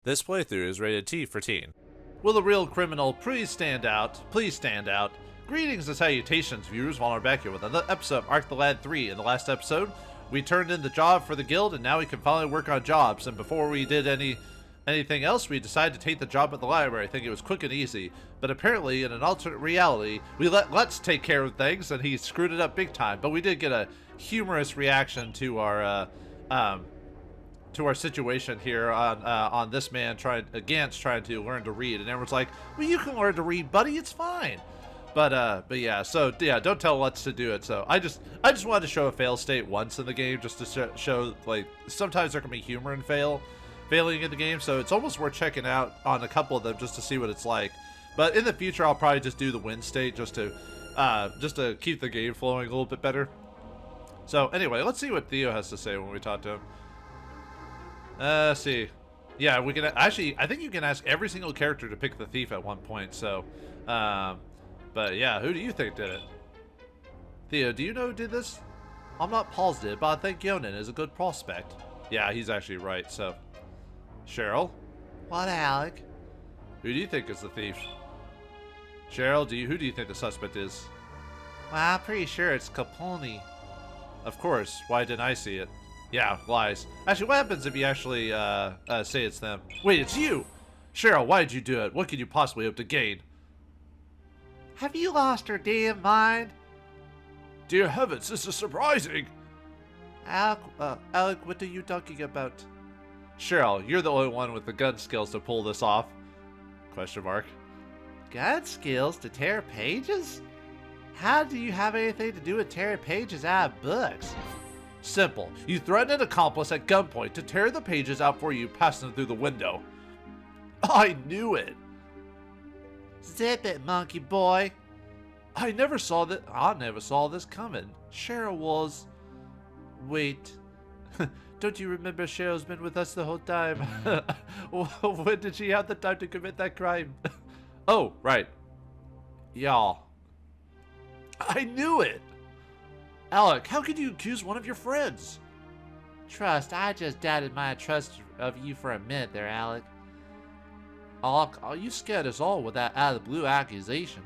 This playthrough is rated T for teen. Will the real criminal please stand out? Please stand out. Greetings and salutations, viewers. While we're back here with another episode of Part-33. In the last episode, we turned in the job for the guild, and now we can finally work on jobs. And before we did anything else, we decided to take the job at the library. I think it was quick and easy. But apparently, in an alternate reality, we let Let's take care of things, and he screwed it up big time. But we did get a humorous reaction to our situation here on this man Gantz trying to learn to read, and everyone's like, "Well, you can learn to read, buddy. It's fine." But yeah, so yeah, don't tell Let's to do it. So I just wanted to show a fail state once in the game, just to show like sometimes there can be humor in failing in the game. So it's almost worth checking out on a couple of them just to see what it's like. But in the future, I'll probably just do the win state just to keep the game flowing a little bit better. So anyway, let's see what Theo has to say when we talk to him. Let's see. Yeah, we can actually, I think you can ask every single character to pick the thief at one point, so, but yeah, who do you think did it? Theo, do you know who did this? I'm not positive, but I think Yonan is a good prospect. Yeah, he's actually right, so. Cheryl? What, Alec? Who do you think is the thief? Cheryl, who do you think the suspect is? Well, I'm pretty sure it's Capone. Of course, why didn't I see it? Yeah, lies. Actually, what happens if you actually say it's them? Wait, it's you! Cheryl, why did you do it? What could you possibly hope to gain? Have you lost your damn mind? Dear heavens, this is surprising! Alec, what are you talking about? Cheryl, you're the only one with the gun skills to pull this off. Question mark. Gun skills to tear pages? How do you have anything to do with tearing pages out of books? Simple. You threaten an accomplice at gunpoint to tear the pages out for you, passing through the window. I knew it. Zip it, monkey boy. I never saw this coming. Cheryl was... Wait. Don't you remember Cheryl's been with us the whole time? When did she have the time to commit that crime? Oh, right. Y'all. I knew it. Alec, how could you accuse one of your friends? Trust, I just doubted my trust of you for a minute there, Alec. Alec, you scared us all with that out-of-the-blue accusation.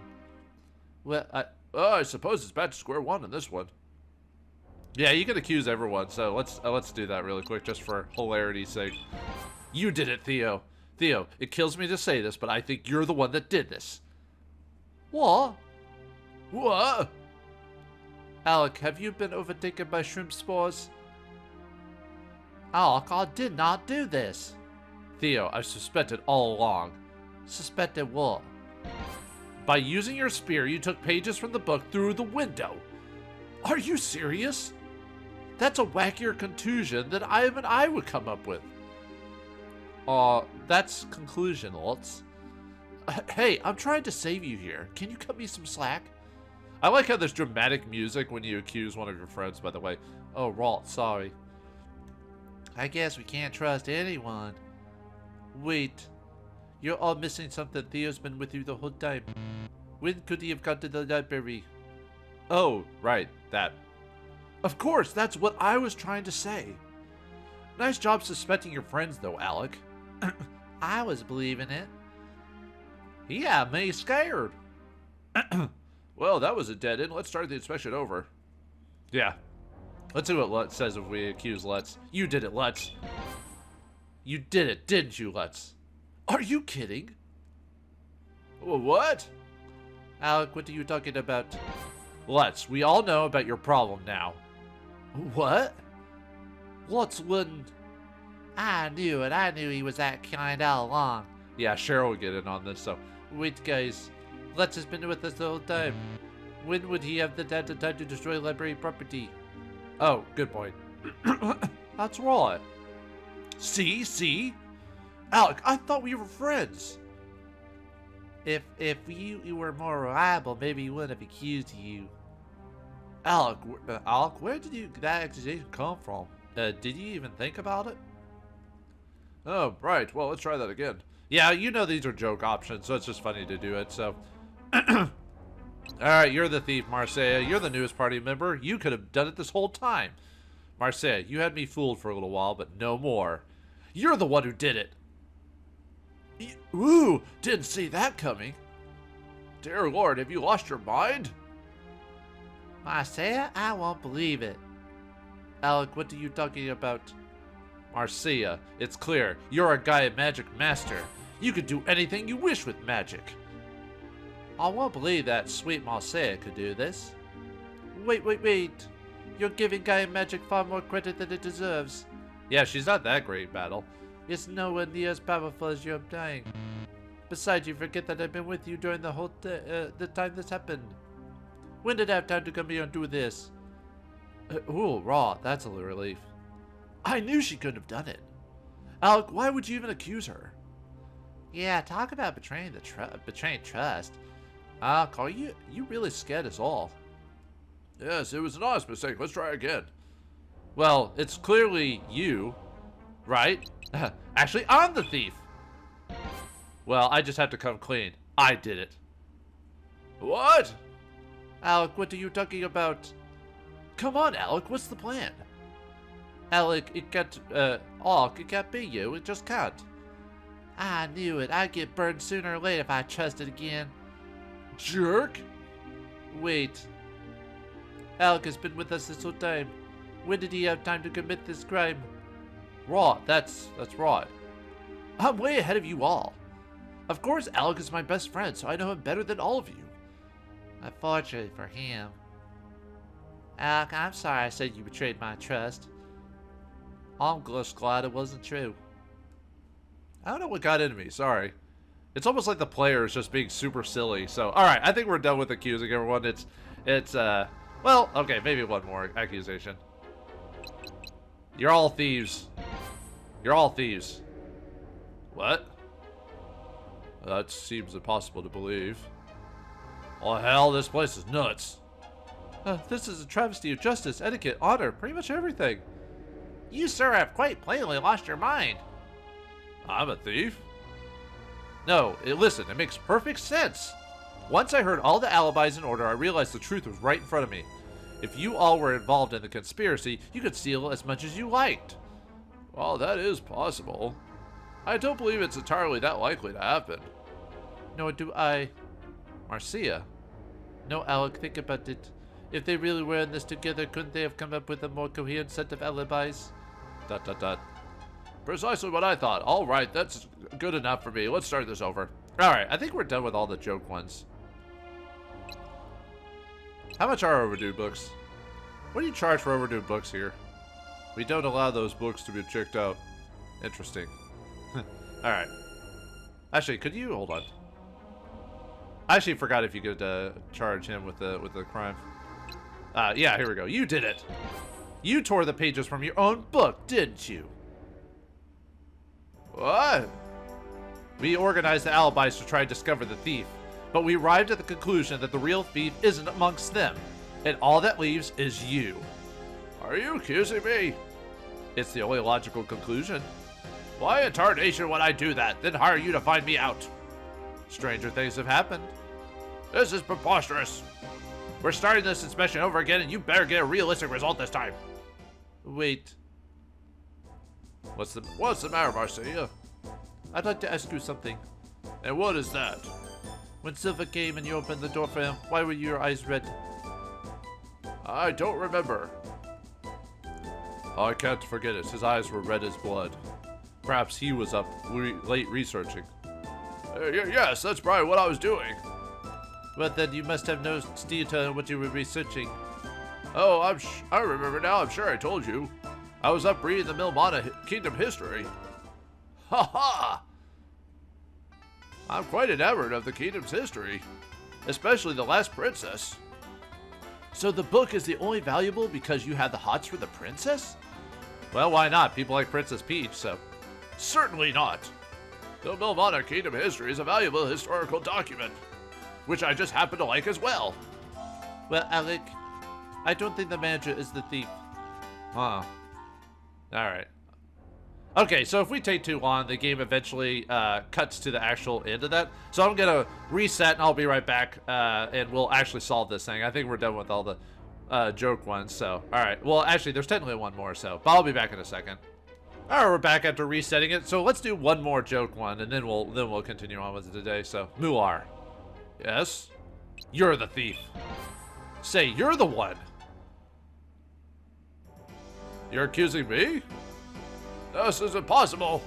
Well, I suppose it's back to square one on this one. Yeah, you can accuse everyone, so let's do that really quick, just for hilarity's sake. You did it, Theo. Theo, it kills me to say this, but I think you're the one that did this. What? What? Alec, have you been overtaken by shrimp spores? Alec, I did not do this. Theo, I suspected all along. Suspected what? By using your spear, you took pages from the book through the window. Are you serious? That's a wackier contusion than I would come up with. That's conclusion, Lutz. Hey, I'm trying to save you here. Can you cut me some slack? I like how there's dramatic music when you accuse one of your friends, by the way. Oh, Ralt, sorry. I guess we can't trust anyone. Wait. You're all missing something. Theo's been with you the whole time. When could he have gone to the library? Oh, right. That. Of course, that's what I was trying to say. Nice job suspecting your friends, though, Alec. I was believing it. He had me scared. Well, that was a dead end. Let's start the inspection over. Yeah. Let's see what Lutz says if we accuse Lutz. You did it, Lutz. You did it, didn't you, Lutz? Are you kidding? What? Alec, what are you talking about? Lutz, we all know about your problem now. What? Lutz wouldn't... I knew it. I knew he was that kind all along. Yeah, Cheryl will get in on this, so... Wait, guys. Lutz has been with us the whole time. When would he have the time to destroy library property? Oh, good point. That's right. See? Alec, I thought we were friends. If you were more reliable, maybe he wouldn't have accused you. Alec, where did that accusation come from? Did you even think about it? Oh, right. Well, let's try that again. Yeah, you know these are joke options, so it's just funny to do it, so... Alright, you're the thief, Marseille. You're the newest party member. You could have done it this whole time. Marseille, you had me fooled for a little while, but no more. You're the one who did it. Ooh, didn't see that coming. Dear Lord, have you lost your mind? Marcia, I won't believe it. Alec, what are you talking about? Marcia, it's clear. You're a Gaia magic master. You could do anything you wish with magic. I won't believe that sweet Marcia could do this. Wait. You're giving Gaia magic far more credit than it deserves. Yeah, she's not that great, Battle. It's nowhere near as powerful as you're implying. Besides, you forget that I've been with you during the whole the time this happened. When did I have time to come here and do this? Ooh, Raw, that's a relief. I knew she couldn't have done it. Alec, why would you even accuse her? Yeah, talk about betraying trust. Alec, are you really scared us all? Yes, it was an honest mistake. Let's try again. Well, it's clearly you, right? Actually, I'm the thief. Well, I just have to come clean. I did it. What? Alec, what are you talking about? Come on, Alec, what's the plan? Alec, it can't be you. It just can't. I knew it. I'd get burned sooner or later if I trusted again. Jerk? Wait. Alec has been with us this whole time. When did he have time to commit this crime? Raw, that's right. I'm way ahead of you all. Of course, Alec is my best friend, so I know him better than all of you. Unfortunately for him. Alec, I'm sorry I said you betrayed my trust. I'm just glad it wasn't true. I don't know what got into me, sorry. It's almost like the player is just being super silly, so... Alright, I think we're done with accusing everyone. Well, okay, maybe one more accusation. You're all thieves. You're all thieves. What? That seems impossible to believe. Oh hell, this place is nuts. This is a travesty of justice, etiquette, honor, pretty much everything. You, sir, have quite plainly lost your mind. I'm a thief? No, listen, it makes perfect sense. Once I heard all the alibis in order, I realized the truth was right in front of me. If you all were involved in the conspiracy, you could steal as much as you liked. Well, that is possible. I don't believe it's entirely that likely to happen. Nor do I. Marcia. No, Alec, think about it. If they really were in this together, couldn't they have come up with a more coherent set of alibis? ... Precisely what I thought. Alright, that's good enough for me. Let's start this over. Alright, I think we're done with all the joke ones. How much are overdue books? What do you charge for overdue books here? We don't allow those books to be checked out. Interesting. Alright. Actually, could you... Hold on. I actually forgot if you could charge him with the crime. Yeah, here we go. You did it. You tore the pages from your own book, didn't you? What? We organized the alibis to try and discover the thief, but we arrived at the conclusion that the real thief isn't amongst them, and all that leaves is you. Are you accusing me? It's the only logical conclusion. Why in tarnation would I do that, then hire you to find me out? Stranger things have happened. This is preposterous. We're starting this inspection over again, and you better get a realistic result this time. Wait. What's the matter, Marcia? I'd like to ask you something. And what is that? When Silva came and you opened the door for him, why were your eyes red? I don't remember. I can't forget it. His eyes were red as blood. Perhaps he was up late researching. Yes, that's probably what I was doing. But then you must have no detail on what you were researching. Oh, I remember now. I'm sure I told you. I was up reading the Milmana Kingdom history. Ha ha! I'm quite enamored of the kingdom's history, especially the last princess. So the book is the only valuable because you have the hots for the princess? Well, why not? People like Princess Peach, so... Certainly not. The Milmana Kingdom history is a valuable historical document, which I just happen to like as well. Well, Alec, I don't think the manager is the thief. Huh. Alright. Okay, so if we take too long, the game eventually cuts to the actual end of that. So I'm going to reset and I'll be right back, and we'll actually solve this thing. I think we're done with all the joke ones, so... Alright, well, actually, there's technically one more, so... But I'll be back in a second. Alright, we're back after resetting it. So let's do one more joke one, and then we'll continue on with it today. So, Muar. Yes? You're the thief. Say, you're the one. You're accusing me? This is impossible.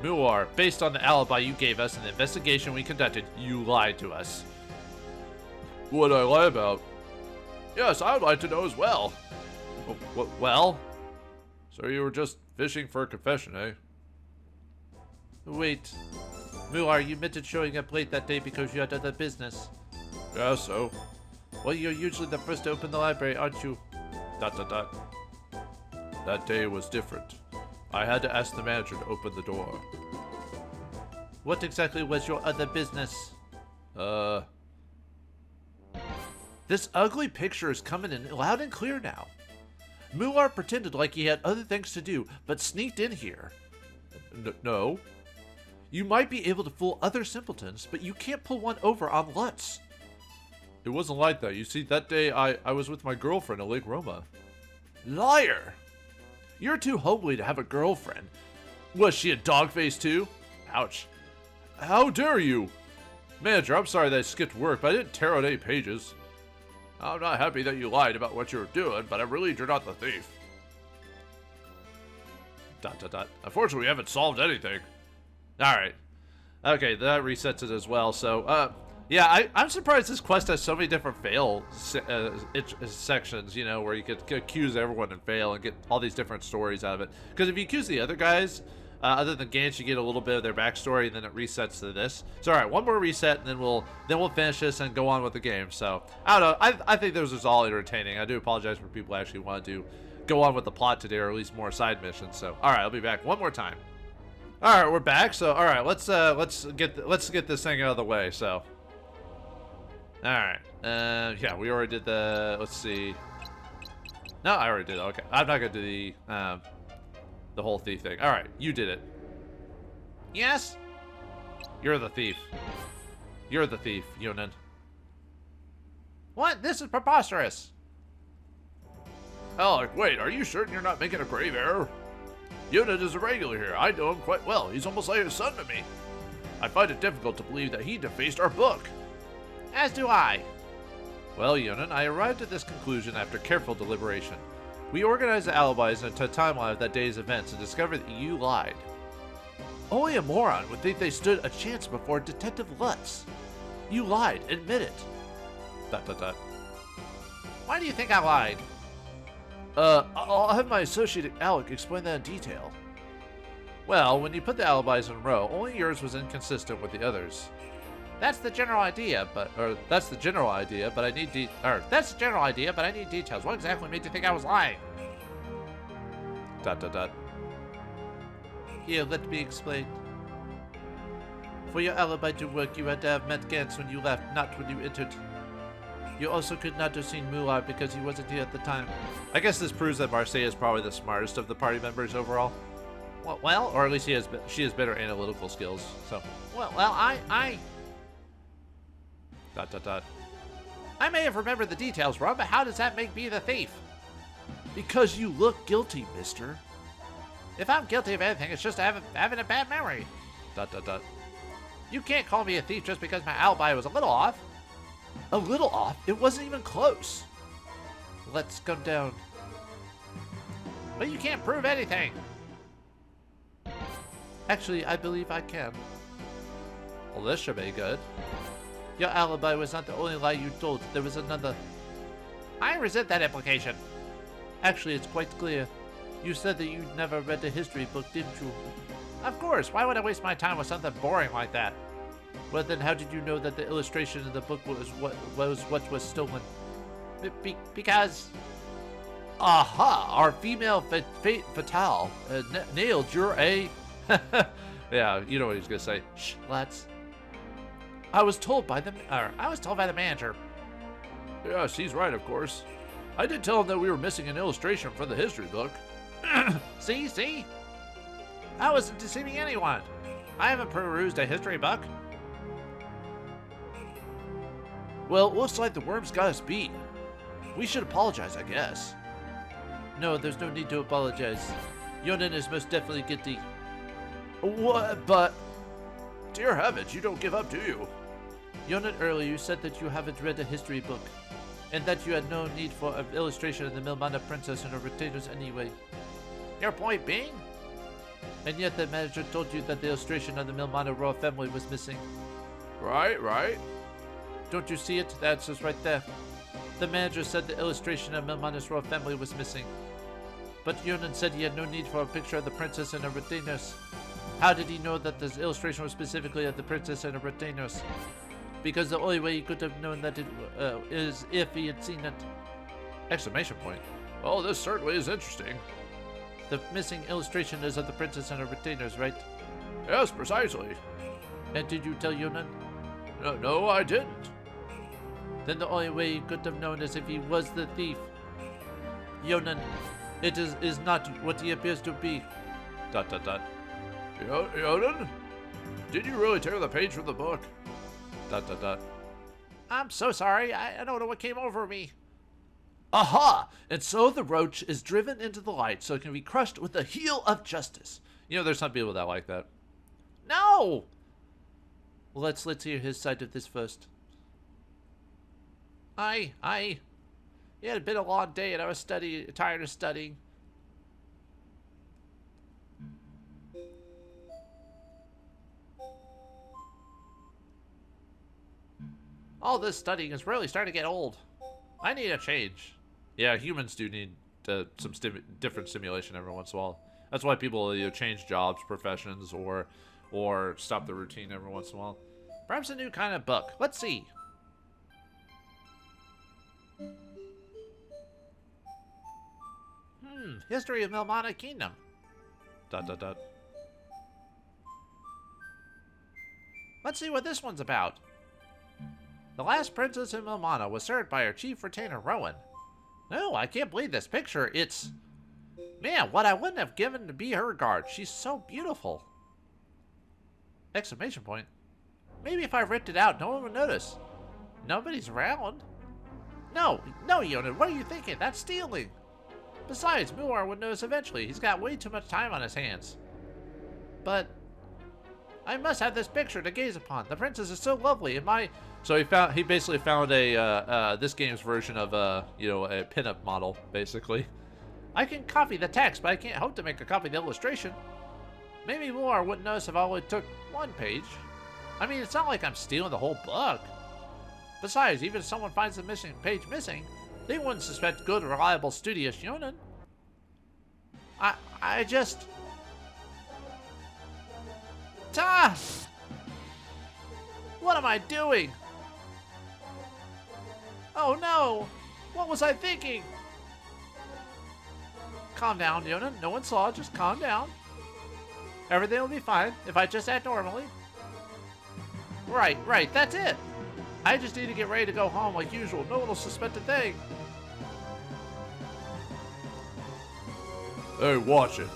Muar, based on the alibi you gave us and the investigation we conducted, you lied to us. What'd I lie about? Yes, I would like to know as well. Well? So you were just fishing for a confession, eh? Wait. Muar, you meant it showing up late that day because you had other business. Yeah, so? Well, you're usually the first to open the library, aren't you? ... That day was different. I had to ask the manager to open the door. What exactly was your other business? This ugly picture is coming in loud and clear now. Muar pretended like he had other things to do, but sneaked in here. No. You might be able to fool other simpletons, but you can't pull one over on Lutz. It wasn't like that. You see, that day I was with my girlfriend at Lake Roma. Liar! You're too homely to have a girlfriend. Was she a dog-face too? Ouch. How dare you? Manager, I'm sorry that I skipped work, but I didn't tear out any pages. I'm not happy that you lied about what you were doing, but I really you're not the thief. ... Unfortunately, we haven't solved anything. Alright. Okay, that resets it as well, so, yeah, I'm surprised this quest has so many different fail sections, you know, where you could accuse everyone and fail and get all these different stories out of it. Because if you accuse the other guys, other than Gantz, you get a little bit of their backstory, and then it resets to this. So, all right, one more reset, and then we'll finish this and go on with the game. So, I don't know. I think this was all entertaining. I do apologize for people who actually want to go on with the plot today, or at least more side missions. So, all right, I'll be back one more time. All right, we're back. So, all right, let's get this thing out of the way. So. Alright, yeah, we already did the, let's see. No, I already did it, okay. I'm not gonna do the whole thief thing. Alright, you did it. Yes? You're the thief. You're the thief, Yunan. What? This is preposterous. Alec, wait, are you certain you're not making a grave error? Yunan is a regular here. I know him quite well. He's almost like a son to me. I find it difficult to believe that he defaced our book. As do I. Well, Yunan, I arrived at this conclusion after careful deliberation. We organized the alibis into a timeline of that day's events and discovered that you lied. Only a moron would think they stood a chance before Detective Lutz. You lied. Admit it. ... Why do you think I lied? I'll have my associate Alec explain that in detail. Well, when you put the alibis in a row, only yours was inconsistent with the others. That's the general idea, but I need details. What exactly made you think I was lying? ... Here, let me explain. For your alibi to work, you had to have met Gantz when you left, not when you entered. You also could not have seen Muar because he wasn't here at the time. I guess this proves that Marseille is probably the smartest of the party members overall. Well, or at least she has better analytical skills. So, I may have remembered the details wrong, but how does that make me the thief? Because you look guilty, mister. If I'm guilty of anything, it's just having a bad memory. ... You can't call me a thief just because my alibi was a little off. A little off? It wasn't even close. Let's come down. But you can't prove anything. Actually, I believe I can. Well, this should be good. Your alibi was not the only lie you told. There was another. I resent that implication. Actually, it's quite clear. You said that you never read the history book, didn't you? Of course. Why would I waste my time with something boring like that? Well, then how did you know that the illustration in the book was what was stolen? Because... Aha! Our female fatale nailed your A... Yeah, you know what he's gonna say. Shh, let's... I was told by the manager. Yes, he's right, of course. I did tell him that we were missing an illustration from the history book. See? I wasn't deceiving anyone. I haven't perused a history book. Well, it looks like the worms got us beat. We should apologize, I guess. No, there's no need to apologize. Yonan is most definitely guilty. What? But... Dear heavens, you don't give up, do you? Yonan, earlier you said that you haven't read a history book, and that you had no need for an illustration of the Milmana princess and her retainers anyway. Your point being? And yet the manager told you that the illustration of the Milmana royal family was missing. Right. Don't you see it? That's just right there. The manager said the illustration of Milmana's royal family was missing. But Yonan said he had no need for a picture of the princess and her retainers. How did he know that this illustration was specifically of the princess and her retainers? Because the only way he could have known that it is if he had seen it. Exclamation point. Well, this certainly is interesting. The missing illustration is of the princess and her retainers, right? Yes, precisely. And did you tell Yonan? No, I didn't. Then the only way he could have known is if he was the thief. Yonan, it is not what he appears to be. ... Yonan? Did you really tear the page from the book? ... I'm so sorry. I don't know what came over me. Aha! And so the roach is driven into the light so it can be crushed with the heel of justice. You know, there's some people that like that. No! Let's hear his side of this first. It had been a long day and I was tired of studying. All this studying is really starting to get old. I need a change. Yeah, humans do need some different stimulation every once in a while. That's why people either change jobs, professions, or stop the routine every once in a while. Perhaps a new kind of book. Let's see. History of Milmana Kingdom. ... Let's see what this one's about. The last princess in Milmana was served by her chief retainer, Rowan. No, I can't believe this picture. It's... Man, what I wouldn't have given to be her guard. She's so beautiful. Exclamation point. Maybe if I ripped it out, no one would notice. Nobody's around. No, Yonan, what are you thinking? That's stealing. Besides, Muar would notice eventually. He's got way too much time on his hands. But I must have this picture to gaze upon. The princess is so lovely, and my... So he basically found a this game's version of a pinup model, basically. I can copy the text, but I can't hope to make a copy of the illustration. Maybe Muar wouldn't notice if I only took one page. I mean, it's not like I'm stealing the whole book. Besides, even if someone finds the page missing, they wouldn't suspect good, reliable, studious Yonan. I just... What am I doing? Oh no! What was I thinking? Calm down, Yonan. No one saw. Just calm down. Everything will be fine if I just act normally. Right. That's it. I just need to get ready to go home like usual. No one will suspect a thing. Hey, watch it.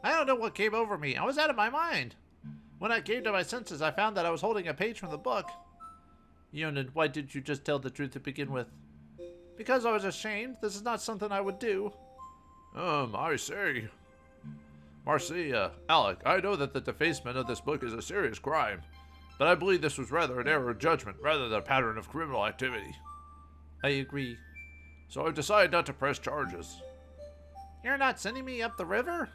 I don't know what came over me. I was out of my mind. When I came to my senses, I found that I was holding a page from the book. Yonan, why didn't you just tell the truth to begin with? Because I was ashamed. This is not something I would do. I see. Marcia, Alec, I know that the defacement of this book is a serious crime, but I believe this was rather an error of judgment rather than a pattern of criminal activity. I agree. So I've decided not to press charges. You're not sending me up the river?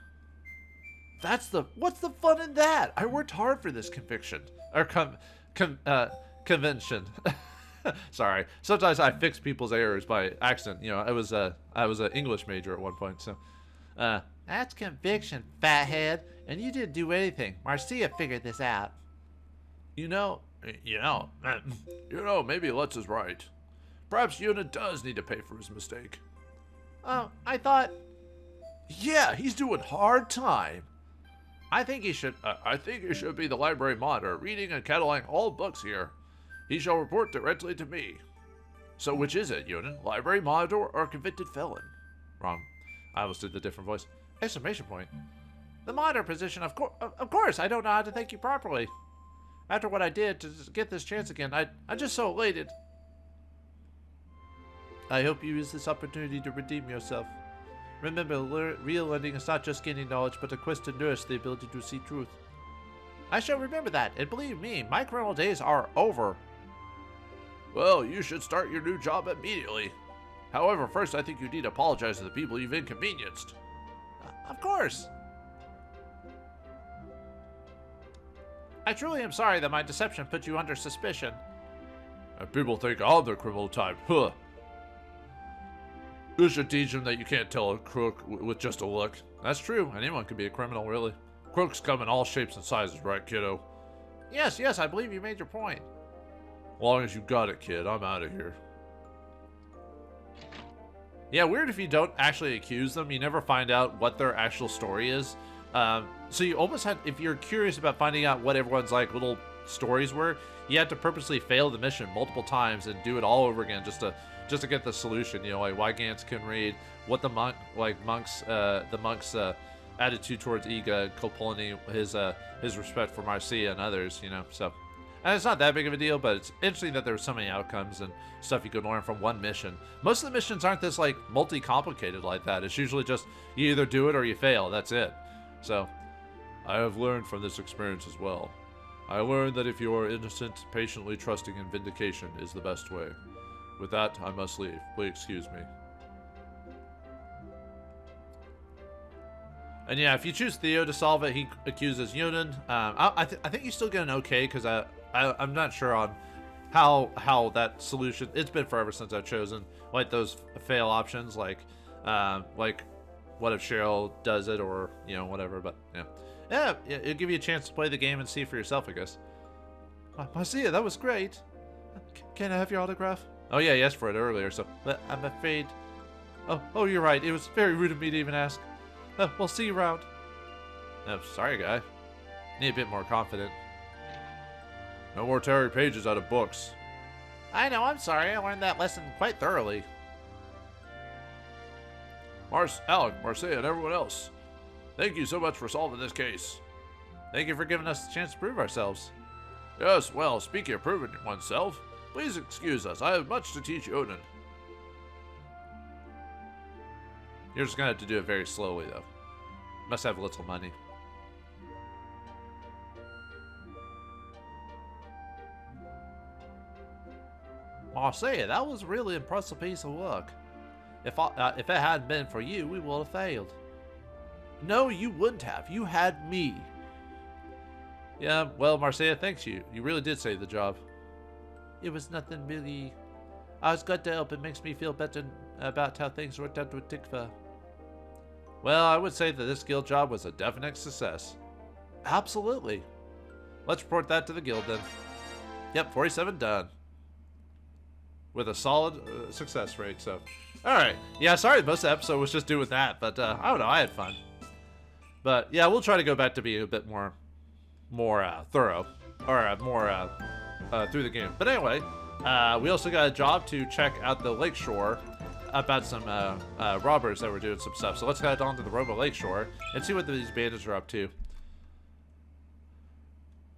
What's the fun in that? I worked hard for this conviction. Or convention. Sorry. Sometimes I fix people's errors by accident. You know, I was an English major at one point, so. That's conviction, fathead. And you didn't do anything. Marcia figured this out. You know, maybe Lutz is right. Perhaps Yonan does need to pay for his mistake. Oh, I thought... Yeah, he's doing hard time. I think he should be the library monitor, reading and cataloging all books here. He shall report directly to me. So which is it, Yonan? Library monitor or convicted felon? Wrong. I almost did the different voice. Exclamation point. The monitor position, of course. I don't know how to thank you properly. After what I did to get this chance again, I'm just so elated. I hope you use this opportunity to redeem yourself. Remember, real learning is not just gaining knowledge, but a quest to nourish the ability to see truth. I shall remember that, and believe me, my criminal days are over. Well, you should start your new job immediately. However, first I think you need to apologize to the people you've inconvenienced. Of course. I truly am sorry that my deception put you under suspicion. And people think I'm the criminal type, huh? You should teach them that you can't tell a crook with just a look. That's true, anyone can be a criminal, really. Crooks come in all shapes and sizes, right, kiddo? Yes, I believe you made your point. Long as you got it, kid, I'm out of here. Yeah, weird if you don't actually accuse them. You never find out what their actual story is. So you almost have, if you're curious about finding out what everyone's like little stories were, you have to purposely fail the mission multiple times and do it all over again just to get the solution. You know, like why Gantz can read, what the monk's attitude towards Iga, Copolani, his respect for Marcia and others. You know, so. And it's not that big of a deal, but it's interesting that there were so many outcomes and stuff you could learn from one mission. Most of the missions aren't this, like, multi-complicated like that. It's usually just, you either do it or you fail. That's it. So, I have learned from this experience as well. I learned that if you are innocent, patiently trusting in vindication is the best way. With that, I must leave. Please excuse me. And yeah, if you choose Theo to solve it, he accuses Yunin. I think you still get an okay, because I'm not sure on how that solution. It's been forever since I've chosen like those fail options, like what if Cheryl does it, or you know, whatever. But yeah, it'll give you a chance to play the game and see for yourself, I guess. Marcia, that was great. Can I have your autograph? Oh yeah, you asked for it earlier, so but I'm afraid. Oh, you're right. It was very rude of me to even ask. We'll see you around. Sorry, guy. Need a bit more confident. No more tearing pages out of books. I know, I'm sorry. I learned that lesson quite thoroughly. Alec, Marcia, and everyone else. Thank you so much for solving this case. Thank you for giving us the chance to prove ourselves. Yes, well, speaking of proving oneself, please excuse us. I have much to teach Odin. You're just gonna have to do it very slowly, though. Must have little money. Marcia, that was a really impressive piece of work. If it hadn't been for you, we would have failed. No, you wouldn't have. You had me. Yeah, well, Marcia, thanks you. You really did save the job. It was nothing really. I was glad to help. It makes me feel better about how things worked out with Tikva. Well, I would say that this guild job was a definite success. Absolutely. Let's report that to the guild then. Yep, 47 done. With a solid success rate, so. Alright. Yeah, sorry most of the episode was just doing that, but I don't know, I had fun. But yeah, we'll try to go back to being a bit more thorough. Or more through the game. But anyway, we also got a job to check out the lakeshore about some robbers that were doing some stuff. So let's head on to the Roma Lakeshore and see what these bandits are up to.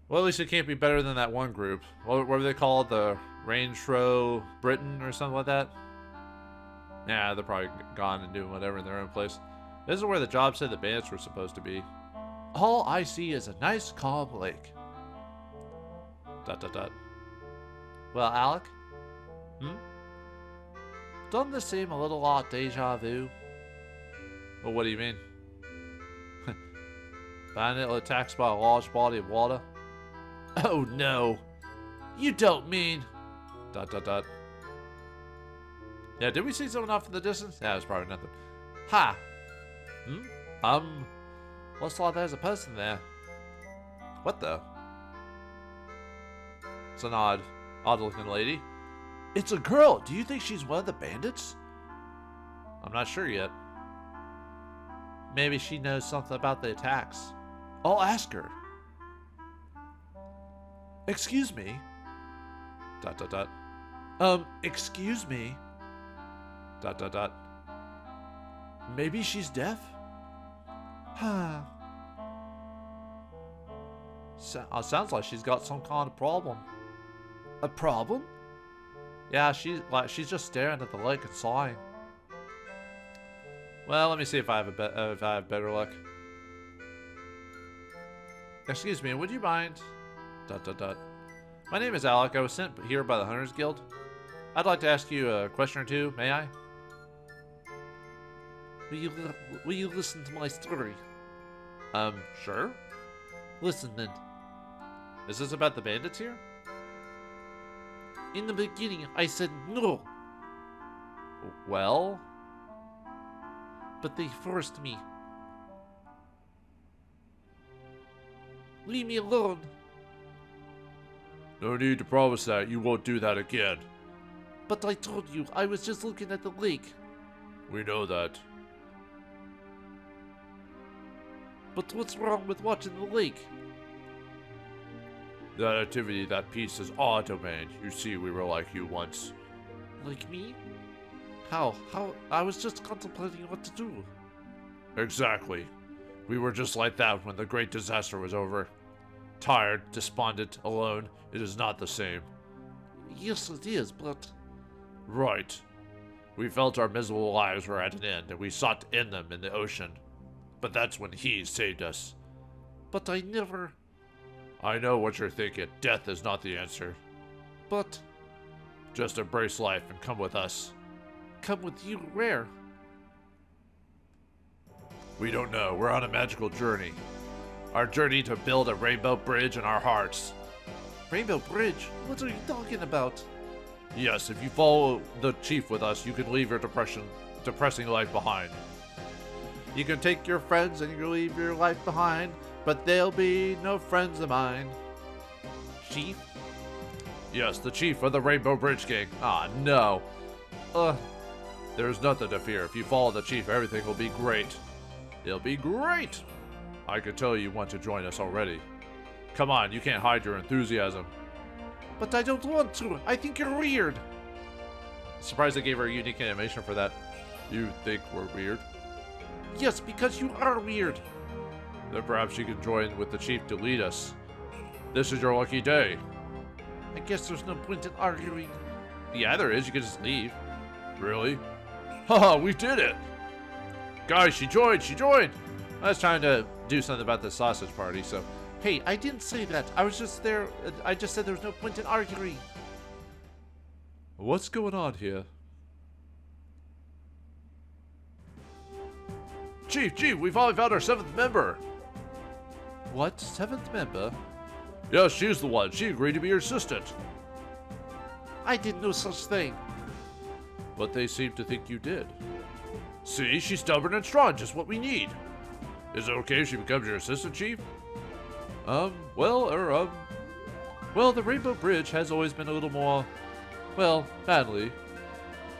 Well, at least it can't be better than that one group. What were they called? The Range Row Britain or something like that? Yeah, they're probably gone and doing whatever in their own place. This is where the job said the bandits were supposed to be. All I see is a nice, calm lake. ... Well, Alec? Doesn't this seem a little like deja vu? Well, what do you mean? Bandit attacks by a large body of water? Oh no! You don't mean... ... Yeah, did we see someone off in the distance? Yeah, it was probably nothing. Ha! Looks like there's a person there. What the? It's an odd-looking lady. It's a girl! Do you think she's one of the bandits? I'm not sure yet. Maybe she knows something about the attacks. I'll ask her. Excuse me? ... excuse me? ... Maybe she's deaf? Sounds like she's got some kind of problem. A problem? Yeah, she's just staring at the lake and sighing. Well, let me see if I have better luck. Excuse me, would you mind? ... My name is Alec. I was sent here by the Hunters Guild. I'd like to ask you a question or two. May I? Will you listen to my story? Sure. Listen then. Is this about the bandits here? In the beginning, I said no. Well? But they forced me. Leave me alone. No need to promise that. You won't do that again. But I told you, I was just looking at the lake. We know that. But what's wrong with watching the lake? That activity, that piece is our domain. You see, we were like you once. Like me? How? I was just contemplating what to do. Exactly. We were just like that when the great disaster was over. Tired, despondent, alone. It is not the same. Yes, it is, but... Right. We felt our miserable lives were at an end, and we sought to end them in the ocean. But that's when he saved us. But I never... I know what you're thinking. Death is not the answer. But... Just embrace life and come with us. Come with you where? We don't know. We're on a magical journey. Our journey to build a rainbow bridge in our hearts. Rainbow Bridge? What are you talking about? Yes, if you follow the chief with us, you can leave your depressing life behind. You can take your friends and you can leave your life behind, but they'll be no friends of mine. Chief? Yes, the chief of the Rainbow Bridge Gang. Ah, no. There's nothing to fear. If you follow the chief, everything will be great. It'll be great! I can tell you want to join us already. Come on, you can't hide your enthusiasm. But I don't want to. I think you're weird. Surprised they gave her a unique animation for that. You think we're weird? Yes, because you are weird. Then perhaps you can join with the chief to lead us. This is your lucky day. I guess there's no point in arguing. Yeah, there is. You can just leave. Really? Haha, we did it! Guys, she joined! I was trying to do something about the sausage party, so... Hey, I didn't say that. I was just there. I just said there was no point in arguing. What's going on here? Chief, we finally found our 7th member. What? 7th member? Yes, she's the one. She agreed to be your assistant. I did no such thing. But they seem to think you did. See, she's stubborn and strong, just what we need. Is it okay if she becomes your assistant, Chief? Well, the Rainbow Bridge has always been a little more, well, manly.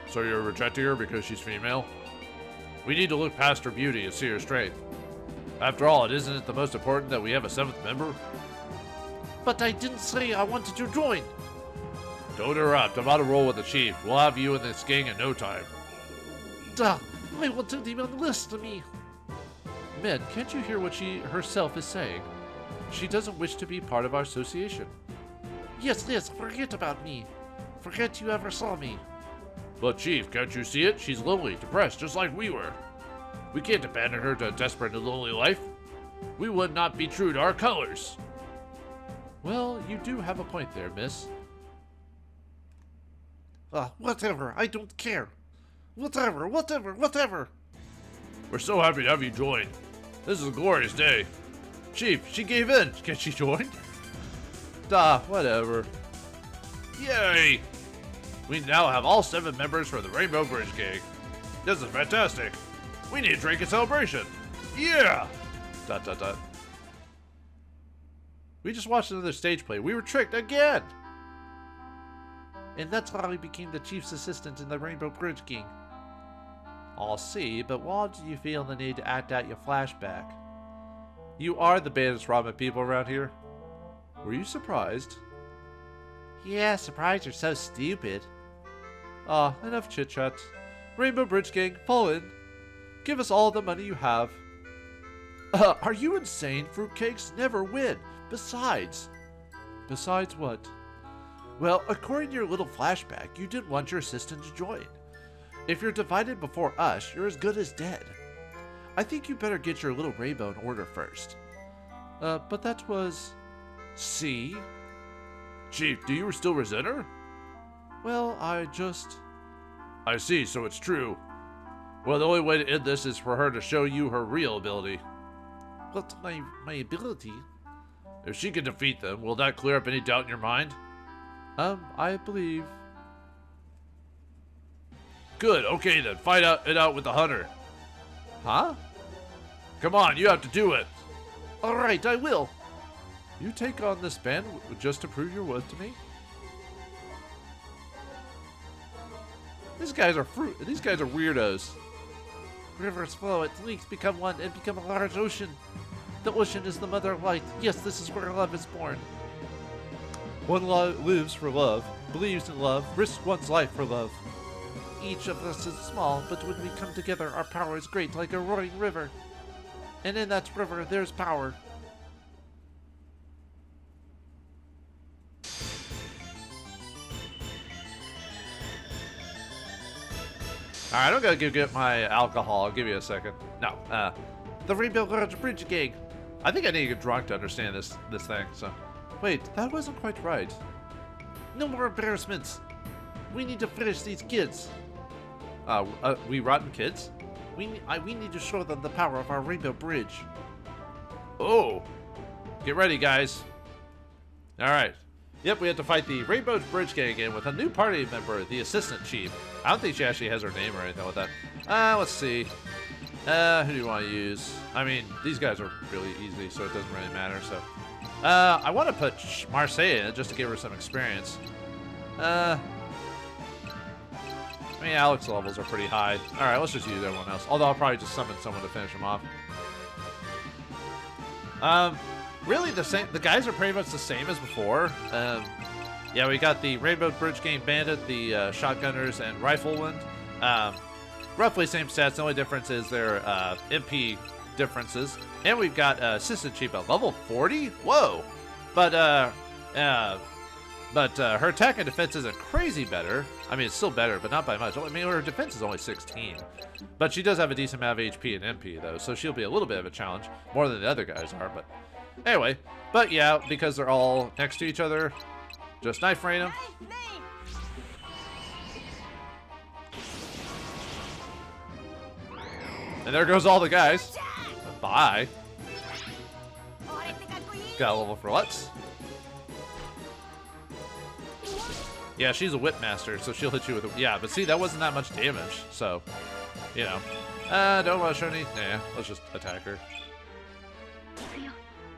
So you're rejecting her because she's female? We need to look past her beauty and see her strength. After all, isn't it the most important that we have a 7th member? But I didn't say I wanted to join. Don't interrupt. I'm on a roll with the chief. We'll have you in this gang in no time. Duh. I wanted him on the list to me. Men, can't you hear what she herself is saying? She doesn't wish to be part of our association. Yes, forget about me. Forget you ever saw me. But Chief, can't you see it? She's lonely, depressed, just like we were. We can't abandon her to a desperate and lonely life. We would not be true to our colors. Well, you do have a point there, miss. Whatever, I don't care. Whatever. We're so happy to have you join. This is a glorious day. Chief, she gave in. Can she join? Whatever. Yay! We now have all 7 members for the Rainbow Bridge Gang. This is fantastic. We need a drink in celebration. Yeah! ... We just watched another stage play. We were tricked again! And that's how I became the chief's assistant in the Rainbow Bridge Gang. I'll see, but why did you feel the need to act out your flashback? You are the bandits robbing people around here. Were you surprised? Yeah, surprised you're so stupid. Enough chit-chat. Rainbow Bridge Gang, fall in. Give us all the money you have. Are you insane? Fruitcakes never win. Besides what? Well, according to your little flashback, you didn't want your assistant to join. If you're divided before us, you're as good as dead. I think you better get your little rainbow in order first. But that was... See? Chief, do you still resent her? Well, I see, so it's true. Well, the only way to end this is for her to show you her real ability. But my ability? If she can defeat them, will that clear up any doubt in your mind? I believe... Good, okay then, fight it out with the hunter. Huh? Come on, you have to do it. Alright, I will. You take on this band just to prove your worth to me? These guys are weirdos. Rivers flow, its leaks become one and become a large ocean. The ocean is the mother of light. Yes, this is where love is born. One lives for love, believes in love, risks one's life for love. Each of us is small, but when we come together, our power is great, like a roaring river. And in that river, there's power. Alright, I'm gonna get my alcohol. I'll give you a second. No, the Rainbow Large Bridge Gang. I think I need to get drunk to understand this thing, so. Wait, that wasn't quite right. No more embarrassments. We need to finish these kids. We rotten kids? We need to show them the power of our Rainbow Bridge. Oh! Get ready, guys. Alright. Yep, we have to fight the Rainbow Bridge Gang again with a new party member, the Assistant Chief. I don't think she actually has her name or anything like that. Let's see. Who do you want to use? I mean, these guys are really easy, so it doesn't really matter, so. I want to put Marseille in it just to give her some experience. I mean, Alex's levels are pretty high. Alright, let's just use everyone else. Although I'll probably just summon someone to finish him off. Really, the guys are pretty much the same as before. Yeah, we got the Rainbow Bridge Gang Bandit, the Shotgunners, and Rifleman. Roughly same stats. The only difference is their MP differences. And we've got Assistant Chief at level 40. Whoa! But her attack and defense isn't crazy better. I mean, it's still better, but not by much. I mean, her defense is only 16. But she does have a decent amount of HP and MP, though, so she'll be a little bit of a challenge. More than the other guys are, but... Anyway, but yeah, because they're all next to each other, just knife rain them. And there goes all the guys. Bye. Got a level for Lutz. Yeah, she's a whip master, so she'll hit you with a... Yeah, but see, that wasn't that much damage, so, you know. Don't want to show any... Nah, let's just attack her.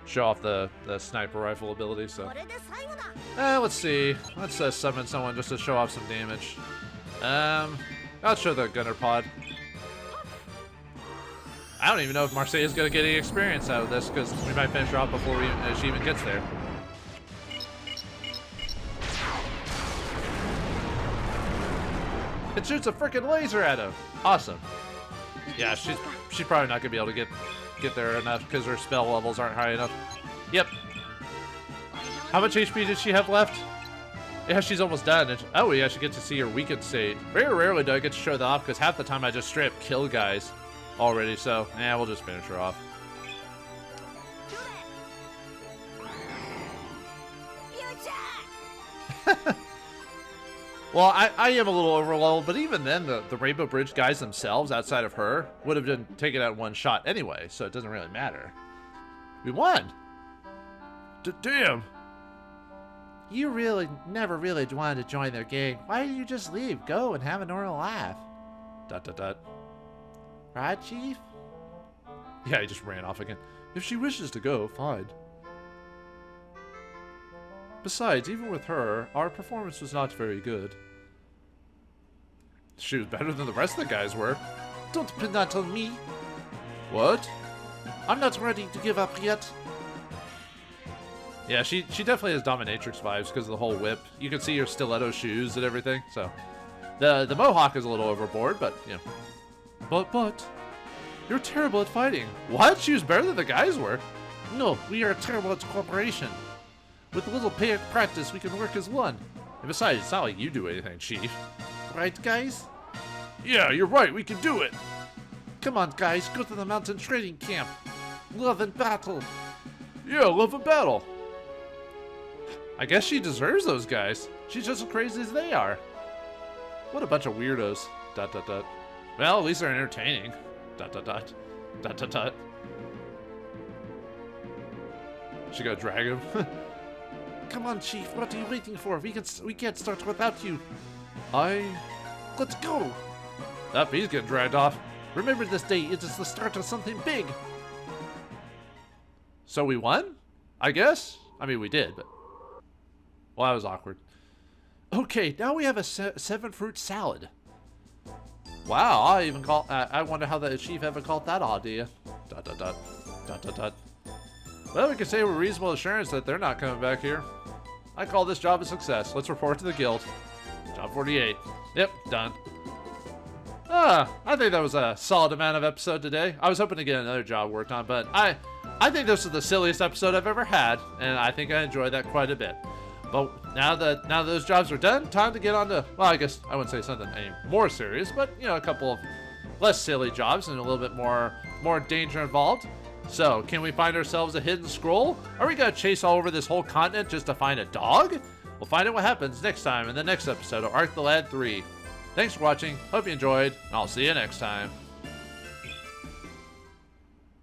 Show off the sniper rifle ability, so. Let's see. Let's summon someone just to show off some damage. I'll show the gunner pod. I don't even know if Marseille is going to get any experience out of this, because we might finish her off before she even gets there. It shoots a freaking laser at him. Awesome. Yeah, she's probably not going to be able to get there enough because her spell levels aren't high enough. Yep. How much HP did she have left? Yeah, she's almost done. Oh, we actually get to see her weakened state. Very rarely do I get to show that off because half the time I just straight up kill guys already. So, yeah, we'll just finish her off. Well, I am a little overleveled, but even then, the Rainbow Bridge guys themselves, outside of her, would have been taken out in one shot anyway, so it doesn't really matter. We won! Damn! You really never really wanted to join their gang. Why did you just leave? Go and have a normal life. ... Right, Chief? Yeah, he just ran off again. If she wishes to go, fine. Besides, even with her, our performance was not very good. She was better than the rest of the guys were. Don't pin that on me. What? I'm not ready to give up yet. Yeah, she definitely has dominatrix vibes because of the whole whip. You can see her stiletto shoes and everything, so. The mohawk is a little overboard, but, you know. But, You're terrible at fighting. What? She was better than the guys were. No, we are terrible at cooperation. With a little practice, we can work as one. And besides, it's not like you do anything, Chief. Right, guys? Yeah, you're right. We can do it. Come on, guys. Go to the mountain training camp. Love and battle. Yeah, love and battle. I guess she deserves those guys. She's just as crazy as they are. What a bunch of weirdos. ... Well, at least they're entertaining. ... She gotta drag him. Come on, Chief. What are you waiting for? We can't start without you. Let's go. Up, he's getting dragged off. Remember this day. It is the start of something big. So we won? I guess? I mean, we did, but... Well, that was awkward. Okay, now we have a 7-fruit salad. Wow, I wonder how the chief ever called that idea. ... Well, we can say with reasonable assurance that they're not coming back here. I call this job a success. Let's report to the guild. Job 48. Yep, done. I think that was a solid amount of episode today. I was hoping to get another job worked on, but I think this is the silliest episode I've ever had, and I think I enjoyed that quite a bit. But now that those jobs are done, time to get on to, well, I guess I wouldn't say something any more serious, but, you know, a couple of less silly jobs and a little bit more danger involved. So, can we find ourselves a hidden scroll? Are we gonna chase all over this whole continent just to find a dog? We'll find out what happens next time in the next episode of Arc the Lad 3. Thanks for watching, hope you enjoyed, and I'll see you next time.